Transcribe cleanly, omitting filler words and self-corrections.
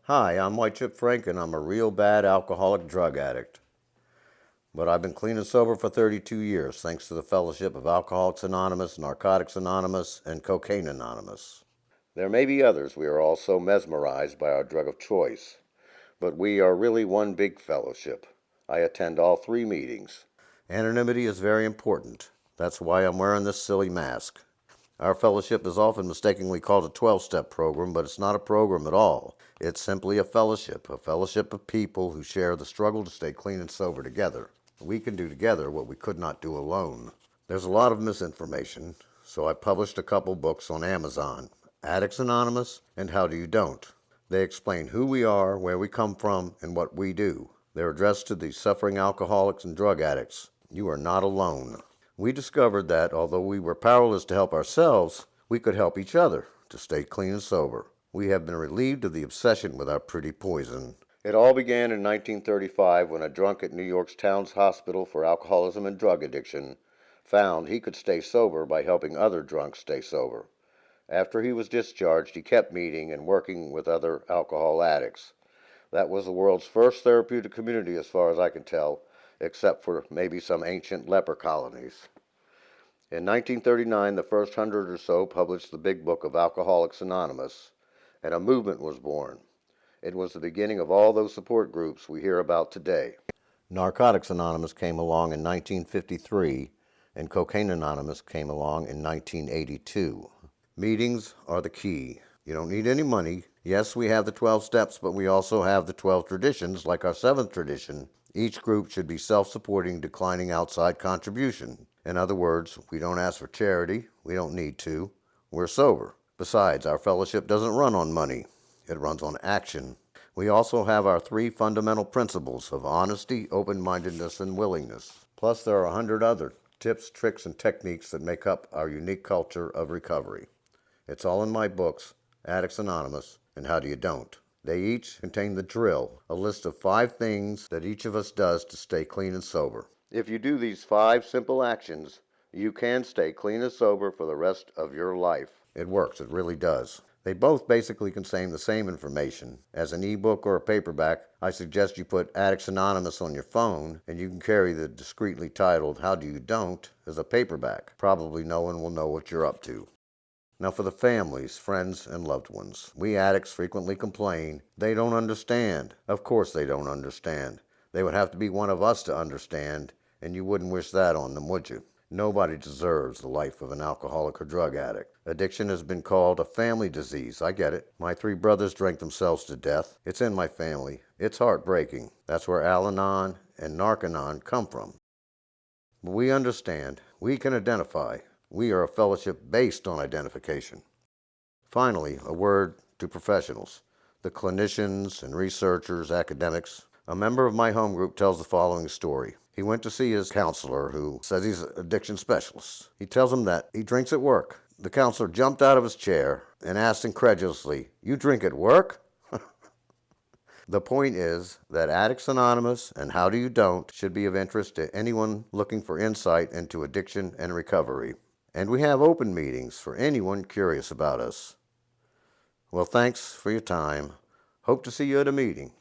Hi, I'm White Chip Frank, and I'm a real bad alcoholic drug addict. But I've been clean and sober for 32 years, thanks to the fellowship of Alcoholics Anonymous, Narcotics Anonymous, and Cocaine Anonymous. There may be others we are all so mesmerized by our drug of choice, but we are really one big fellowship. I attend all 3 meetings. Anonymity is very important. That's why I'm wearing this silly mask. Our fellowship is often mistakenly called a 12-step program, but it's not a program at all. It's simply a fellowship of people who share the struggle to stay clean and sober together. We can do together what we could not do alone. There's a lot of misinformation, so I published a couple books on Amazon, Addicts Anonymous and How Do You Don't. They explain who we are, where we come from, and what we do. They're addressed to the suffering alcoholics and drug addicts. You are not alone. We discovered that, although we were powerless to help ourselves, we could help each other to stay clean and sober. We have been relieved of the obsession with our pretty poison. It all began in 1935 when a drunk at New York's Towns Hospital for Alcoholism and Drug Addiction found he could stay sober by helping other drunks stay sober. After he was discharged, he kept meeting and working with other alcohol addicts. That was the world's first therapeutic community, as far as I can tell, except for maybe some ancient leper colonies. In 1939, the first 100 or so published the Big Book of Alcoholics Anonymous, and a movement was born. It was the beginning of all those support groups we hear about today. Narcotics Anonymous came along in 1953, and Cocaine Anonymous came along in 1982. Meetings are the key. You don't need any money. Yes, we have the 12 steps, but we also have the 12 traditions, like our 7th tradition. Each group should be self-supporting, declining outside contribution. In other words, we don't ask for charity. We don't need to. We're sober. Besides, our fellowship doesn't run on money. It runs on action. We also have our 3 fundamental principles of honesty, open-mindedness, and willingness. Plus, there are 100 other tips, tricks, and techniques that make up our unique culture of recovery. It's all in my books, Addicts Anonymous and How Do You Don't. They each contain the drill, a list of 5 things that each of us does to stay clean and sober. If you do these 5 simple actions, you can stay clean and sober for the rest of your life. It works, it really does. They both basically contain the same information. As an ebook or a paperback, I suggest you put Addicts Anonymous on your phone, and you can carry the discreetly titled How Do You Don't as a paperback. Probably no one will know what you're up to. Now for the families, friends, and loved ones. We addicts frequently complain they don't understand. Of course they don't understand. They would have to be one of us to understand, and you wouldn't wish that on them, would you? Nobody deserves the life of an alcoholic or drug addict. Addiction has been called a family disease. I get it. My 3 brothers drank themselves to death. It's in my family. It's heartbreaking. That's where Al-Anon and Narc-Anon come from. But we understand. We can identify. We are a fellowship based on identification. Finally, a word to professionals, the clinicians and researchers, academics. A member of my home group tells the following story. He went to see his counselor, who says he's an addiction specialist. He tells him that he drinks at work. The counselor jumped out of his chair and asked incredulously, "You drink at work?" The point is that Addicts Anonymous and How Do You Don't should be of interest to anyone looking for insight into addiction and recovery. And we have open meetings for anyone curious about us. Well, thanks for your time. Hope to see you at a meeting.